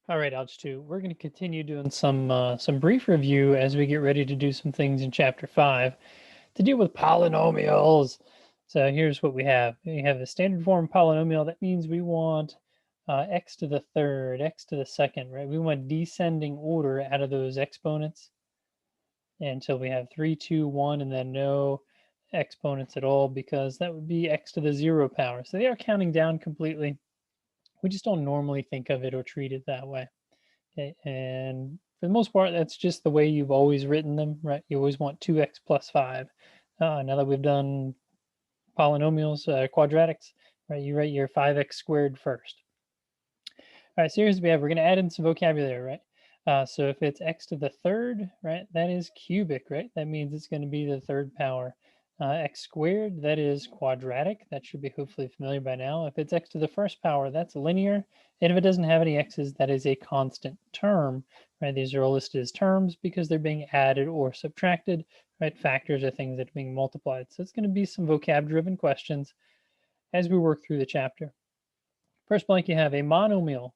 All right, Algebra 2. We're going to continue doing some brief review as we get ready to do some things in Chapter 5 to deal with polynomials. So here's what we have. We have a standard form polynomial. That means we want x to the third, x to the second, right? We want descending order out of those exponents until we have 3, 2, 1, and then no exponents at all because that would be x to the 0 power. So they are counting down completely. We just don't normally think of it or treat it that way. Okay, and for the most part, that's just the way you've always written them, right? You always want 2x plus 5. Now that we've done polynomials, quadratics, right, you write your 5x squared first. All right, so here's what we have. We're going to add in some vocabulary, right? So if it's x to the third, right, that is cubic, right? That means it's going to be the third power. X squared, that is quadratic. That should be hopefully familiar by now. If it's x to the first power, that's linear. And if it doesn't have any x's, that is a constant term, right? These are all listed as terms because they're being added or subtracted, right? Factors are things that are being multiplied. So it's going to be some vocab-driven questions as we work through the chapter. First blank, you have a monomial.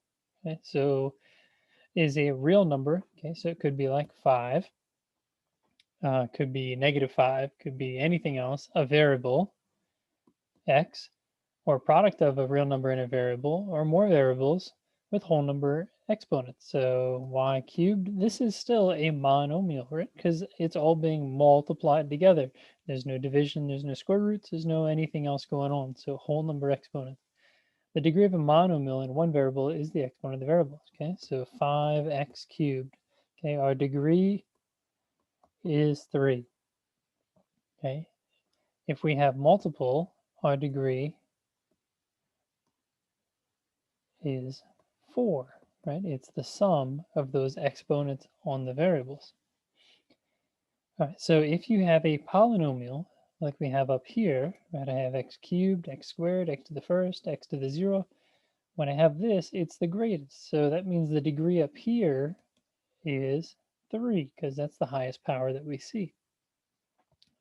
Okay, so is a real number. Okay, so it could be like 5, could be -5, could be anything else, a variable, x, or product of a real number and a variable, or more variables with whole number exponents. So y cubed, this is still a monomial, right? Because it's all being multiplied together. There's no division, there's no square roots, there's no anything else going on. So whole number exponents. The degree of a monomial in one variable is the exponent of the variable. Okay, so 5x cubed. Okay, our degree is 3. Okay, if we have multiple, our degree is 4, right? It's the sum of those exponents on the variables. All right, so if you have a polynomial, like we have up here, right, I have x cubed, x squared, x to the first, x to the 0. When I have this, it's the greatest. So that means the degree up here is 3, because that's the highest power that we see.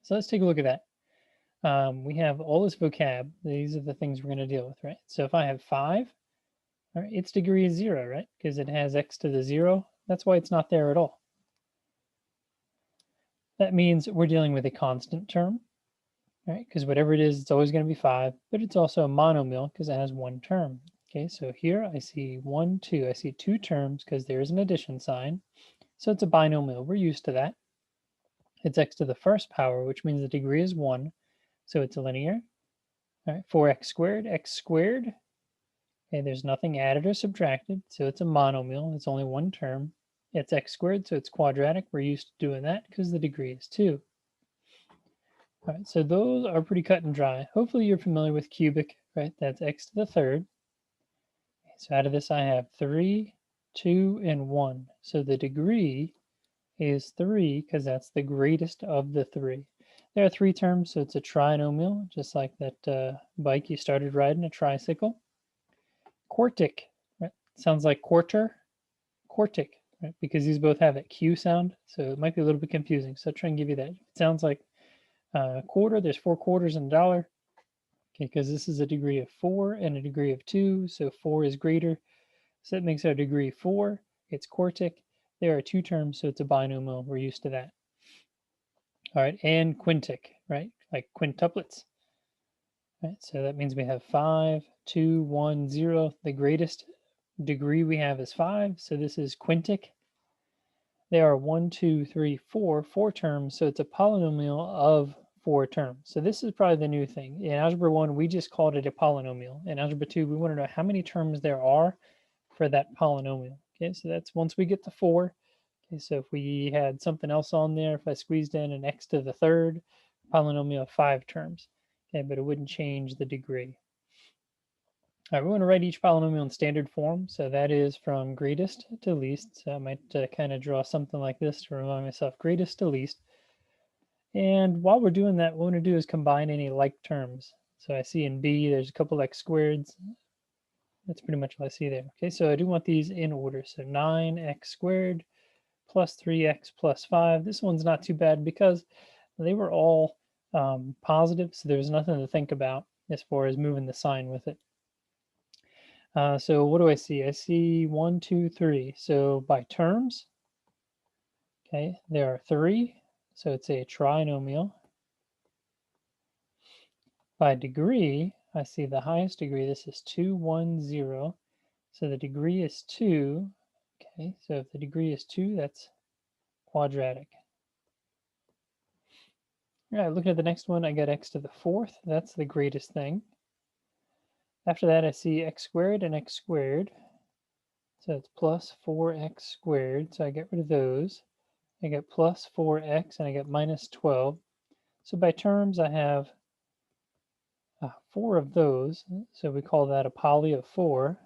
So let's take a look at that. We have all this vocab. These are the things we're going to deal with, right? So if I have 5, all right, its degree is 0, right? Because it has x to the 0. That's why it's not there at all. That means we're dealing with a constant term, right? Because whatever it is, it's always going to be 5, but it's also a monomial because it has one term. Okay, so here I see 1, 2. I see 2 terms because there's an addition sign. So it's a binomial. We're used to that. It's x to the first power, which means the degree is 1. So it's linear. All right, 4x squared, x squared. Okay, there's nothing added or subtracted, so it's a monomial. It's only one term. It's x squared, so it's quadratic. We're used to doing that because the degree is 2. All right, so those are pretty cut and dry. Hopefully you're familiar with cubic, right? That's x to the third. So out of this I have 3, 2, and 1. So the degree is 3 because that's the greatest of the 3. There are 3 terms, so it's a trinomial, just like that bike you started riding, a tricycle. Quartic, right? Sounds like quarter, quartic, right? Because these both have that Q sound, so it might be a little bit confusing. So I'll try and give you that. It sounds like quarter, there's 4 quarters in a dollar, okay, because this is a degree of 4 and a degree of 2, so 4 is greater. So that makes our degree 4. It's quartic. There are 2 terms, so it's a binomial. We're used to that. All right, and quintic, right? Like quintuplets. Right, so that means we have 5, 2, 1, 0. The greatest degree we have is 5, so this is quintic. There are 1, 2, 3, 4 terms, so it's a polynomial of 4 terms. So this is probably the new thing. In Algebra 1, we just called it a polynomial. In Algebra 2, we want to know how many terms there are for that polynomial. Okay, so that's once we get to 4. Okay, so if we had something else on there, if I squeezed in an x to the third, polynomial of 5 terms. Okay, but it wouldn't change the degree. All right, we want to write each polynomial in standard form. So that is from greatest to least. So I might kind of draw something like this to remind myself greatest to least. And while we're doing that, what we want to do is combine any like terms. So I see in B, there's a couple x squareds. That's pretty much what I see there. Okay, so I do want these in order. So 9x squared plus 3x plus 5. This one's not too bad because they were all positive, so there was nothing to think about as far as moving the sign with it. So what do I see? I see 1, 2, 3. So by terms, okay, there are 3. So it's a trinomial. By degree, I see the highest degree. This is 2, 1, 0. So the degree is 2. Okay, so if the degree is 2, that's quadratic. All right, looking at the next one, I got x to the 4th. That's the greatest thing. After that, I see x squared and x squared. So it's plus 4x squared. So I get rid of those. I get plus 4x and I get minus 12. So by terms, I have 4 of those. So we call that a poly of 4.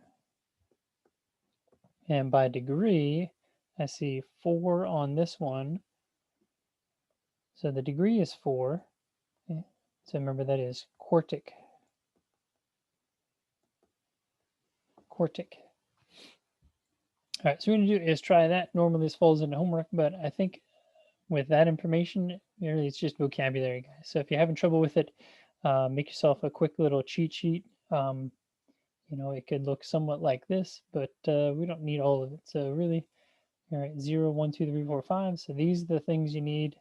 And by degree, I see 4 on this one. So the degree is 4. Okay. So remember that is quartic. Quartic. All right, so what we're going to do is try that. Normally this falls into homework, but I think with that information, really it's just vocabulary, guys. So if you're having trouble with it, make yourself a quick little cheat sheet. You know, it could look somewhat like this, but we don't need all of it. So really, all right, 0, 1, 2, 3, 4, 5. So these are the things you need.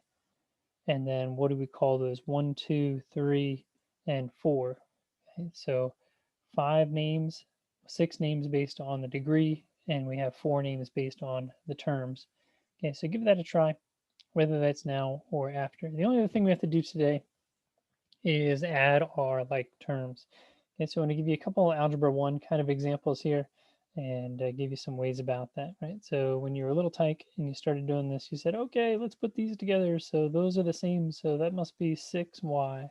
And then what do we call those? 1, 2, 3, and 4. Okay, so 5 names, 6 names based on the degree, and we have 4 names based on the terms. Okay, so give that a try, whether that's now or after. The only other thing we have to do today is add our like terms. Okay, so I'm going to give you a couple of Algebra 1 kind of examples here and give you some ways about that, right? So when you were a little tyke and you started doing this, you said, okay, let's put these together. So those are the same. So that must be 6y.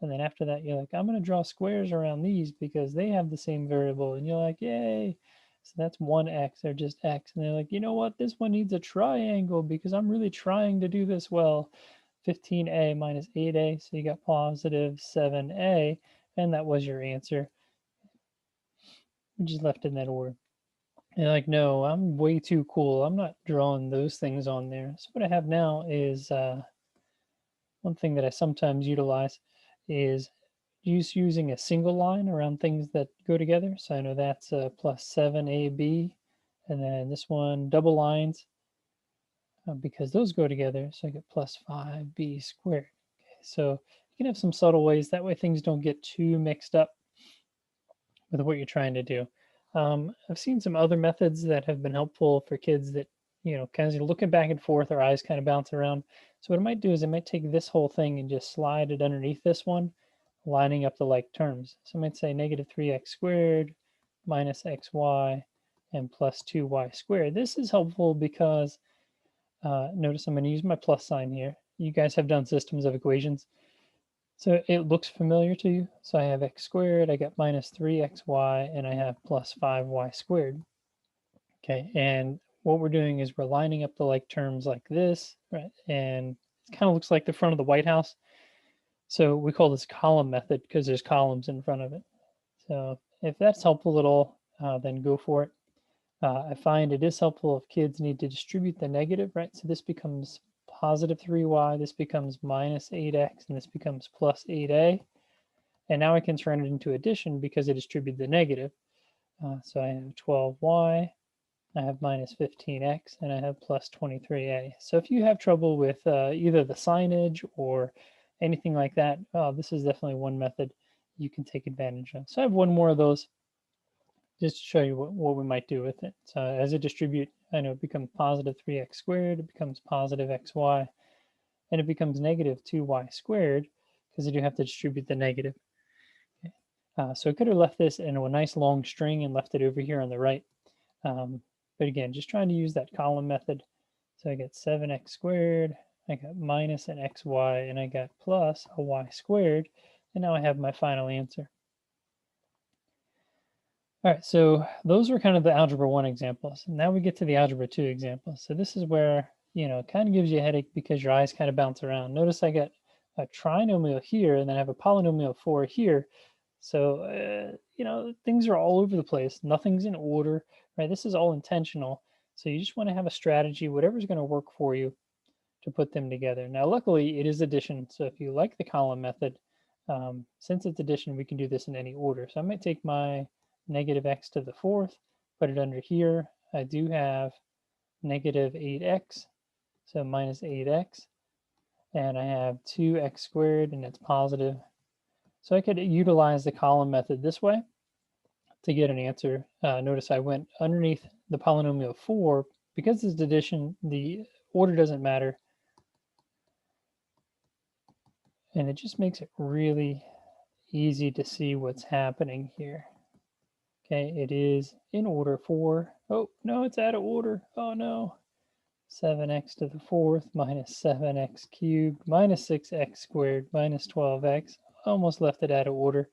And then after that, you're like, I'm going to draw squares around these because they have the same variable. And you're like, yay. So that's 1x or just x. And they're like, you know what? This one needs a triangle because I'm really trying to do this well. 15a minus 8a. So you got positive 7a. And that was your answer. We just left in that order. And you're like, no, I'm way too cool. I'm not drawing those things on there. So what I have now is one thing that I sometimes utilize is using a single line around things that go together. So I know that's plus 7ab, and then this one double lines because those go together. So I get plus 5b squared. Okay, so you can have some subtle ways. That way things don't get too mixed up with what you're trying to do. I've seen some other methods that have been helpful for kids that, you know, kind of looking back and forth, their eyes kind of bounce around. So what I might do is I might take this whole thing and just slide it underneath this one, lining up the like terms. So I might say negative 3x squared minus xy and plus 2y squared. This is helpful because notice I'm going to use my plus sign here. You guys have done systems of equations. So it looks familiar to you. So I have x squared, I got minus 3xy, and I have plus 5y squared. Okay, and what we're doing is we're lining up the like terms like this, right? And it kind of looks like the front of the White House. So we call this column method because there's columns in front of it. So if that's helpful at all, then go for it. I find it is helpful if kids need to distribute the negative, right? So this becomes positive 3y, this becomes minus 8x, and this becomes plus 8a. And now I can turn it into addition because I distribute the negative. So I have 12y, I have minus 15x, and I have plus 23a. So if you have trouble with either the signage or anything like that, this is definitely one method you can take advantage of. So I have one more of those just to show you what we might do with it. So as I distribute, I know it becomes positive 3x squared, it becomes positive xy, and it becomes negative 2y squared because I do have to distribute the negative. So I could have left this in a nice long string and left it over here on the right. But again, just trying to use that column method. So I get 7x squared, I got minus an xy, and I got plus a y squared. And now I have my final answer. All right, so those were kind of the Algebra 1 examples. Now we get to the Algebra 2 examples. So this is where, you know, it kind of gives you a headache because your eyes kind of bounce around. Notice I got a trinomial here, and then I have a polynomial 4 here. So, you know, things are all over the place. Nothing's in order, right? This is all intentional. So you just want to have a strategy, whatever's going to work for you to put them together. Now, luckily, it is addition. So if you like the column method, since it's addition, we can do this in any order. So I might take my negative x to the fourth, put it under here. I do have negative 8x, so minus 8x, and I have 2x squared, and it's positive. So I could utilize the column method this way to get an answer. Notice I went underneath the polynomial 4. Because it's addition, the order doesn't matter, and it just makes it really easy to see what's happening here. Okay, it is in order 4. Oh, no, it's out of order. Oh, no. 7x to the fourth minus 7x cubed minus 6x squared minus 12x. Almost left it out of order.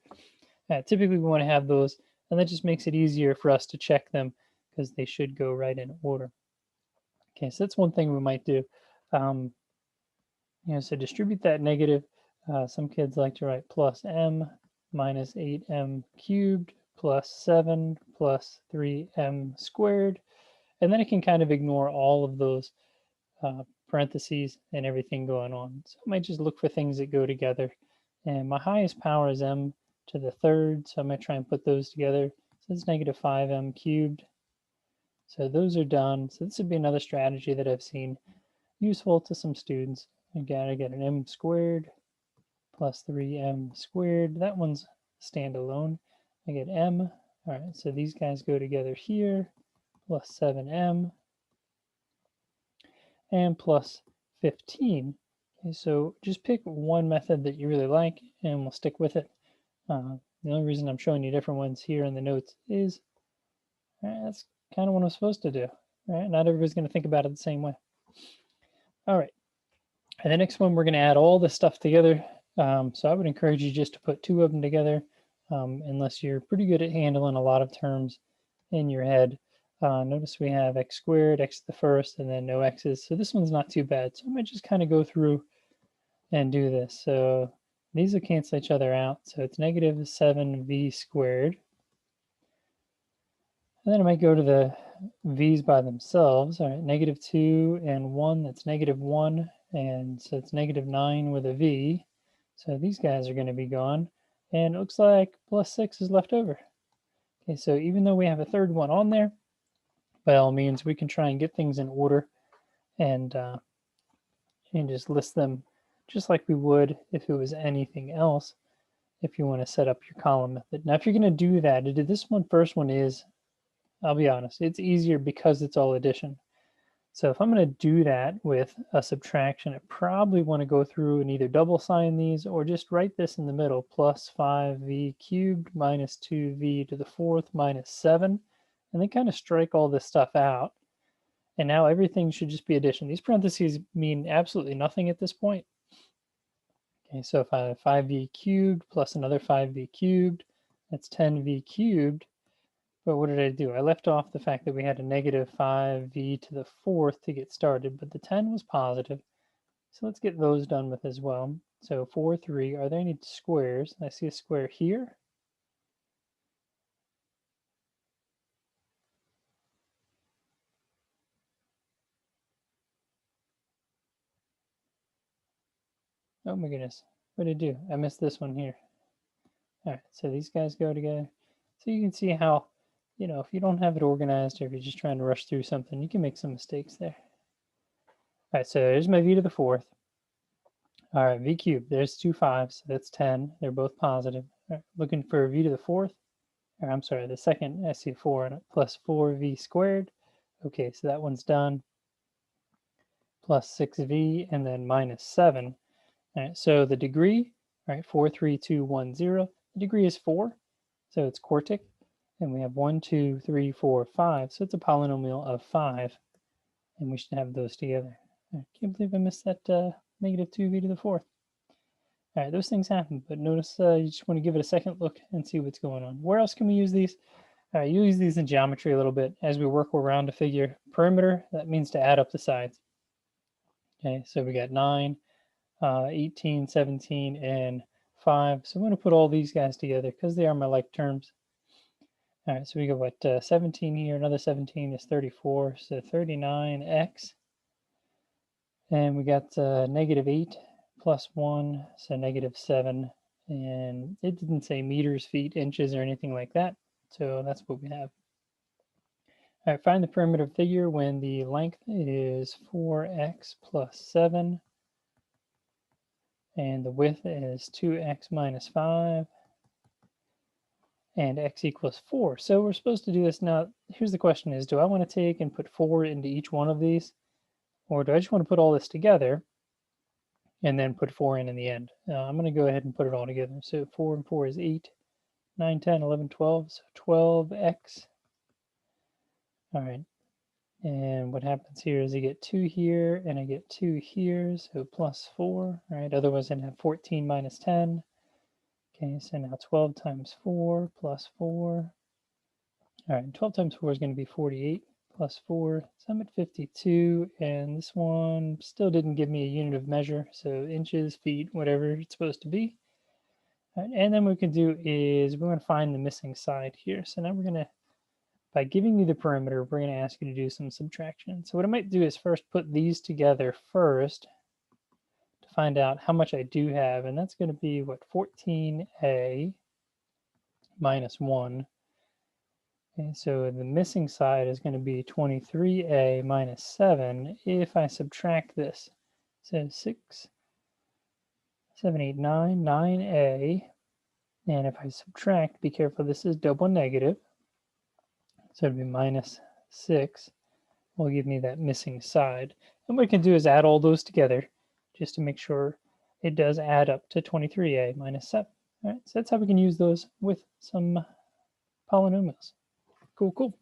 Typically, we want to have those, and that just makes it easier for us to check them because they should go right in order. Okay, so that's one thing we might do. So distribute that negative. Some kids like to write plus m minus 8m cubed plus 7 plus 3m squared. And then it can kind of ignore all of those parentheses and everything going on. So I might just look for things that go together. And my highest power is m to the third, so I might try and put those together. So it's negative 5m cubed. So those are done. So this would be another strategy that I've seen useful to some students. Again, I get an m squared plus 3m squared. That one's standalone. I get m. All right, so these guys go together here, plus 7m, and plus 15. Okay, so just pick one method that you really like, and we'll stick with it. The only reason I'm showing you different ones here in the notes is that's kind of what I'm supposed to do. Right? Not everybody's going to think about it the same way. All right. And the next one, we're going to add all this stuff together. So I would encourage you just to put two of them together, unless you're pretty good at handling a lot of terms in your head. Notice we have x squared, x to the first, and then no x's. So this one's not too bad. So I might just kind of go through and do this. So these will cancel each other out. So it's negative 7v squared. And then I might go to the v's by themselves. All right, negative 2 and 1, that's negative 1. And so it's negative 9 with a v. So these guys are going to be gone. And it looks like plus 6 is left over. Okay, so even though we have a third one on there, by all means, we can try and get things in order and just list them just like we would if it was anything else, if you want to set up your column method. Now, if you're going to do that, this first one is, I'll be honest, it's easier because it's all addition. So if I'm going to do that with a subtraction, I probably want to go through and either double sign these or just write this in the middle, plus 5v cubed minus 2v to the fourth minus 7, and then kind of strike all this stuff out. And now everything should just be addition. These parentheses mean absolutely nothing at this point. Okay, so if I have 5v cubed plus another 5v cubed, that's 10v cubed. But what did I do? I left off the fact that we had a negative 5v to the fourth to get started, but the 10 was positive. So let's get those done with as well. So 4, 3, are there any squares? I see a square here. Oh my goodness, what did I do? I missed this one here. All right, so these guys go together. So you can see how, if you don't have it organized or if you're just trying to rush through something, you can make some mistakes there. All right, so there's my v to the fourth. All right, v cubed, there's 2 5s, so that's 10. They're both positive. All right, looking for v to the fourth. Or I'm sorry, the second, I see 4 and plus 4v squared. Okay, so that one's done. Plus 6v and then minus 7. All right, so the degree, all right, 4, 3, 2, 1, 0. The degree is 4, so it's quartic. And we have 1, 2, 3, 4, 5. So it's a polynomial of 5. And we should have those together. I can't believe I missed that negative 2v to the fourth. All right, those things happen, but notice you just want to give it a second look and see what's going on. Where else can we use these? You use these in geometry a little bit as we work around a figure. Perimeter, that means to add up the sides. Okay, so we got 9, 18, 17, and 5. So I'm going to put all these guys together because they are my like terms. All right, so we got what, 17 here, another 17 is 34, so 39x. And we got negative 8 plus 1, so negative 7. And it didn't say meters, feet, inches, or anything like that. So that's what we have. All right, find the perimeter figure when the length is 4x plus 7 and the width is 2x minus 5 and x equals 4. So we're supposed to do this now. Here's the question is, do I want to take and put 4 into each one of these? Or do I just want to put all this together and then put 4 in the end? I'm going to go ahead and put it all together. So 4 and 4 is 8, 9, 10, 11, 12. So 12x. All right. And what happens here is I get 2 here and I get 2 here. So plus 4. All right. Otherwise, I'd have 14 minus 10. Okay. So now 12 times 4 plus 4. All right. 12 times 4 is going to be 48. Plus 4, so I'm at 52, and this one still didn't give me a unit of measure, so inches, feet, whatever it's supposed to be. All right, and then what we can do is we're going to find the missing side here. So now we're going to, by giving you the perimeter, we're going to ask you to do some subtraction. So what I might do is first put these together first to find out how much I do have, and that's going to be, what, 14a minus 1. Okay, so the missing side is going to be 23a minus 7 if I subtract this. So 6, 7, 8, 9, 9a. And if I subtract, be careful, this is double negative. So it'll be minus 6 will give me that missing side. And what we can do is add all those together just to make sure it does add up to 23a minus 7. All right, so that's how we can use those with some polynomials. Cool, cool.